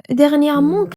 dernièrement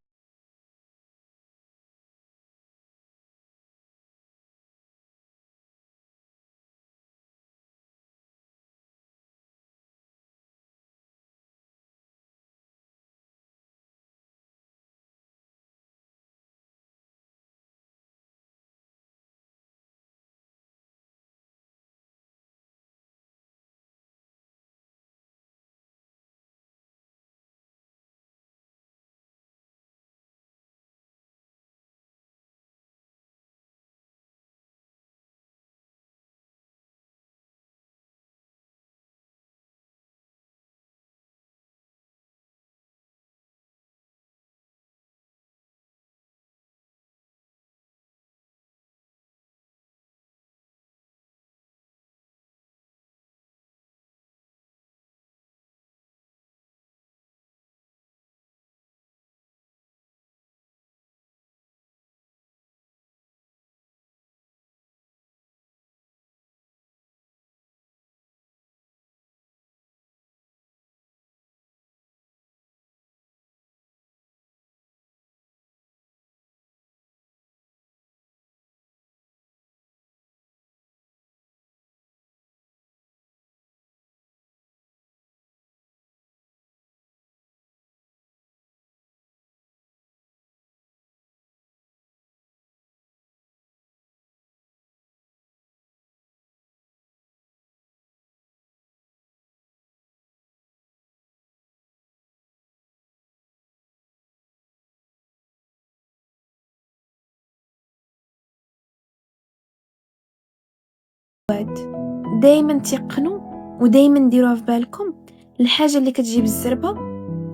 دايما تيقنوا ودايما ديروها في بالكم. الحاجه اللي كتجي بالزربه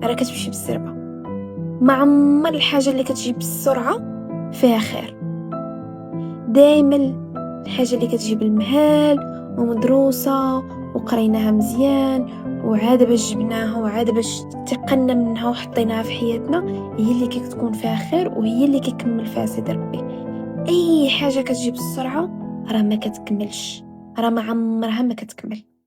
راه كتمشي بالزربه، ما عمر الحاجه اللي كتجي بالسرعه فيها خير. دايما الحاجه اللي كتجي بالمهال ومدروسه وقريناها مزيان وعاد باش جبناها وعاد باش تقنا منها وحطيناها في حياتنا هي اللي كتكون فيها خير وهي اللي كيكمل فيها سيد ربي. اي حاجه كتجي بالسرعه راه ما كتكملش، راه ما عمرها ما كتكمل.